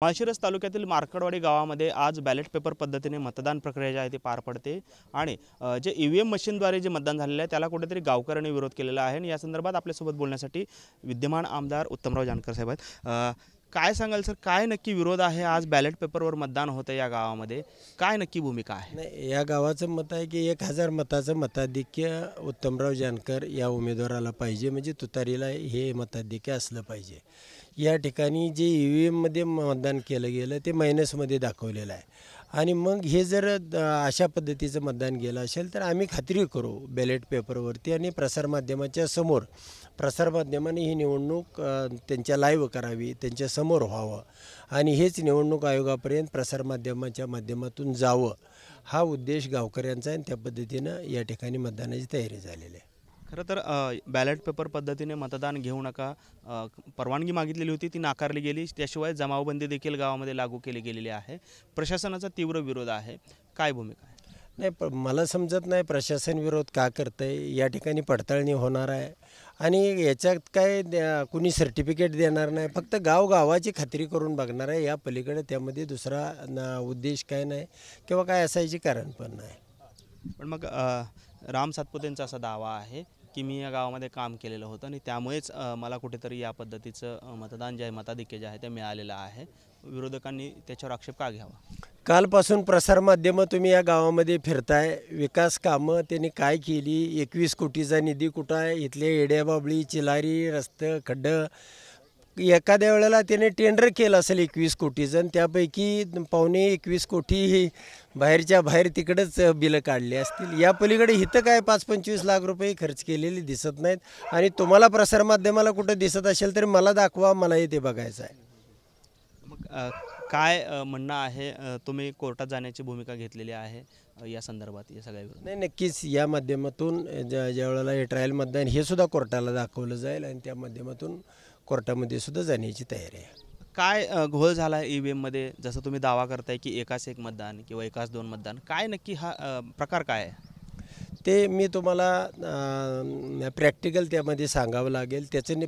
माळशिरस तालुक्यातील मार्कडवाडी गावामध्ये आज बॅलेट पेपर पद्धतीने मतदान प्रक्रिया जी आहे ती पार पडते आणि जे ईव्हीएम मशीनद्वारे जे मतदान झालेले आहे त्याला कुठेतरी गावकऱ्यांनी विरोध केलेला आहे आणि या संदर्भात आपल्यासोबत बोलण्यासाठी विद्यमान आमदार उत्तमराव जानकर साहेब आहेत। काय सांगाल सर, काय नक्की विरोध आहे? आज बॅलेट पेपरवर मतदान होतं या गावामध्ये, काय नक्की भूमिका आहे? नाही, या गावाचं मत आहे की 1000 मताचं मताधिक्य उत्तमराव जानकर या उमेदवाराला पाहिजे, म्हणजे तुतारीला हे मताधिक्य असलं पाहिजे। या ठिकाणी जे ईव्हीएममध्ये मतदान केलं गेलं ते मायनसमध्ये दाखवलेलं आहे आणि मग हे जर अशा पद्धतीचं मतदान गेलं असेल तर आम्ही खात्री करू बॅलेट पेपरवरती आणि प्रसारमाध्यमाच्या समोर प्रसारमाध्यमाने ही निवडणूक त्यांच्या लाईव्ह करावी, त्यांच्या समोर व्हावं आणि हेच निवडणूक आयोगापर्यंत प्रसारमाध्यमाच्या माध्यमातून जावं, हा उद्देश गावकऱ्यांचा आहे। त्या पद्धतीनं या ठिकाणी मतदानाची तयारी झालेली आहे। खरं तर बॅलेट पेपर पद्धतीने मतदान घेऊ नका परवानगी मागितलेली होती, ती नाकारली गेली। त्याशिवाय जमावबंदी देखील गावामध्ये लागू केली गेलेली आहे। प्रशासनाचा तीव्र विरोध आहे, काय भूमिका आहे? नाही, मला समजत नाही प्रशासन विरोध का करतंय। या ठिकाणी पडताळणी होणार आहे आणि याच्यात काय कुणी सर्टिफिकेट देणार नाही, फक्त गावाची खात्री करून बघणार आहे। या पलीकडे त्यामध्ये दुसरा उद्देश काय नाही किंवा काय असायचे कारण पण नाही। पण मग राम सातपुतेंचा असा दावा आहे की मी या गावामध्ये काम केलेलं होतं आणि त्यामुळेच मला कुठेतरी या पद्धतीचं मतदान जे आहे, मताधिक्य जे आहे ते मिळालेलं आहे। विरोधकांनी त्याच्यावर आक्षेप का घ्यावा? कालपासून प्रसारमाध्यमं तुम्ही या गावामध्ये फिरताय, विकास कामं त्यांनी काय केली, 21 कोटीचा निधी कुठं आहे, इथले येड्याबाबळी चिलारी रस्ते खड्डं, एखाद्या वेळेला त्याने टेंडर केलं असेल 21 कोटीचं आणि त्यापैकी 21 कोटी बाहेरच्या बाहेर तिकडंच बिलं काढली असतील। या पलीकडे इथं काय 5-25 लाख रुपये खर्च केलेले दिसत नाहीत आणि तुम्हाला प्रसारमाध्यमाला कुठं दिसत असेल तर मला दाखवा, मला ते बघायचं आहे। मग काय म्हणणं आहे? तुम्ही कोर्टात जाण्याची भूमिका घेतलेली आहे या संदर्भात या सगळ्या? नाही, नक्कीच या माध्यमातून ज्या वेळेला हे ट्रायल मतदान हे सुद्धा कोर्टाला दाखवलं जाईल आणि त्या माध्यमातून कोर्टामध्ये सुद्धा जाण्याची तयारी आहे। काय घोळ झाला आहे ईव्हीएममध्ये? जसं तुम्ही दावा करताय की एकाच एक मतदान किंवा एकाच दोन मतदान, काय नक्की हा प्रकार काय आहे? ते मी तुम्हाला प्रॅक्टिकल त्यामध्ये सांगावं लागेल। त्याचं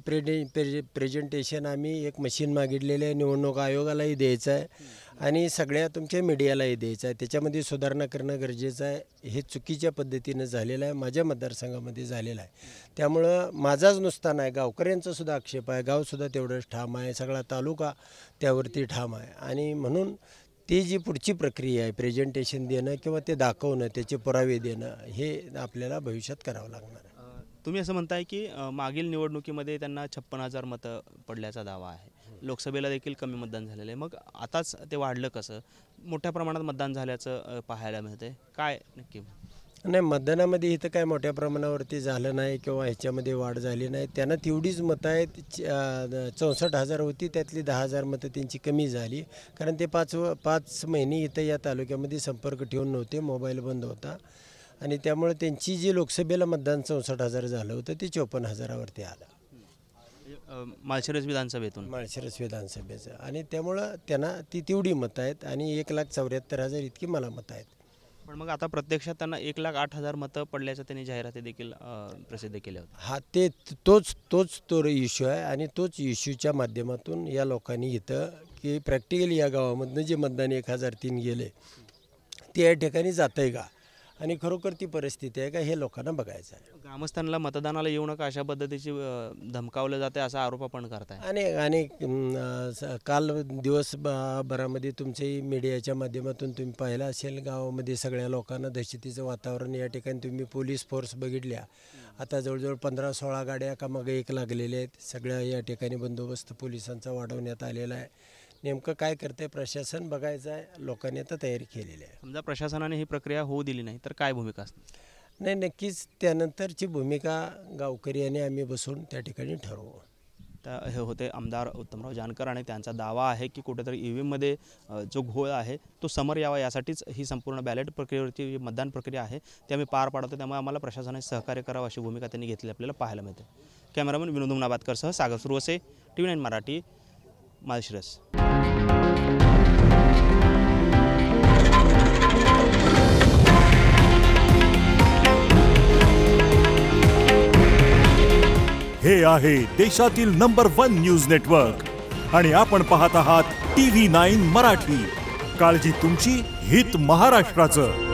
प्रेझेंटेशन आम्ही एक मशीन मागितलेलं आहे, निवडणूक आयोगालाही द्यायचं आहे आणि सगळ्या तुमच्या मीडियालाही द्यायचं आहे। त्याच्यामध्ये सुधारणा करणं गरजेचं आहे। हे चुकीच्या पद्धतीनं झालेलं आहे, माझ्या मतदारसंघामध्ये झालेलं आहे। त्यामुळं माझाच नुसता नाही, गावकऱ्यांचा सुद्धा आक्षेप आहे, गावसुद्धा तेवढंच ठाम आहे, सगळा तालुका त्यावरती ठाम आहे आणि म्हणून ती जी पुढची प्रक्रिया आहे प्रेझेंटेशन देणं किंवा ते दाखवणं, त्याचे पुरावे देणं, हे आपल्याला भविष्यात करावं लागणार आहे। तुम्ही असं म्हणताय की मागील निवडणुकीमध्ये त्यांना 56,000 मतं पडल्याचा दावा आहे, लोकसभेला देखील कमी मतदान झालेलं आहे, मग आताच ते वाढलं कसं? मोठ्या प्रमाणात मतदान झाल्याचं पाहायला मिळतंय, काय नक्की? नाही, मतदानामध्ये इथं काय मोठ्या प्रमाणावरती झालं नाही किंवा ह्याच्यामध्ये वाढ झाली नाही। त्यांना तेवढीच मतं आहेत, 64,000 होती, त्यातली 10,000 मतं त्यांची कमी झाली, कारण ते 5 महिने इथं या तालुक्यामध्ये संपर्क ठेवून नव्हते, मोबाईल बंद होता आणि त्यामुळे त्यांची जी लोकसभेला मतदान 64,000 झालं होतं ते 54,000वरती आलं माळशिरस विधानसभेचं आणि त्यामुळं त्यांना ती तेवढी मतं आहेत आणि 1,74,000 इतकी मला मतं आहेत। पण मग आता प्रत्यक्षात त्यांना 1,08,000 मतं पडल्याचं त्यांनी जाहिराती देखील प्रसिद्ध केल्या होत्या। हा, तो इश्यू आहे आणि तोच इश्यूच्या माध्यमातून या लोकांनी इथं की प्रॅक्टिकली या गावामधनं जे मतदान 1,003 गेले ते या ठिकाणी जातं आहे का आणि खरोखर ती परिस्थिती आहे का, हे लोकांना बघायचं आहे। ग्रामस्थांना मतदानाला येऊ नका अशा पद्धतीची धमकावलं जाते असा आरोप आपण करताय। आणि काल दिवसभरामध्ये तुमच्याही मीडियाच्या माध्यमातून तुम्ही पाहिलं असेल, गावामध्ये सगळ्या लोकांना दहशतीचं वातावरण, या ठिकाणी तुम्ही पोलीस फोर्स बघितल्या, आता जवळजवळ 15-16 गाड्या का मग एक लागलेल्या आहेत, सगळ्या या ठिकाणी बंदोबस्त पोलिसांचा वाढवण्यात आलेला आहे। नेमकं काय करते प्रशासन बघायचं आहे, लोकांनी आता तयारी केलेली आहे। समजा प्रशासनाने ही प्रक्रिया होऊ दिली नाही तर काय भूमिका असते? नाही, नक्कीच त्यानंतरची भूमिका गावकरी आणि आम्ही बसून त्या ठिकाणी ठरवू। तर हे होते आमदार उत्तमराव जानकर आणि त्यांचा दावा आहे की कुठेतरी ईव्हीएममध्ये जो घोळ आहे तो समोर यावा, यासाठीच ही संपूर्ण बॅलेट प्रक्रियेवरती मतदान प्रक्रिया आहे ते आम्ही पार पाडतो, त्यामुळे आम्हाला प्रशासनाने सहकार्य करावं अशी भूमिका त्यांनी घेतली आपल्याला पाहायला मिळते। कॅमेरामन विनोद नाबादकरसह सागर सुरवसे, TV9 मराठी, माळशिरस। हे आहे देशातील नंबर 1 न्यूज नेटवर्क आणि आपण पाहत आहात TV9 मराठी, काळजी तुमची, हित महाराष्ट्राचं.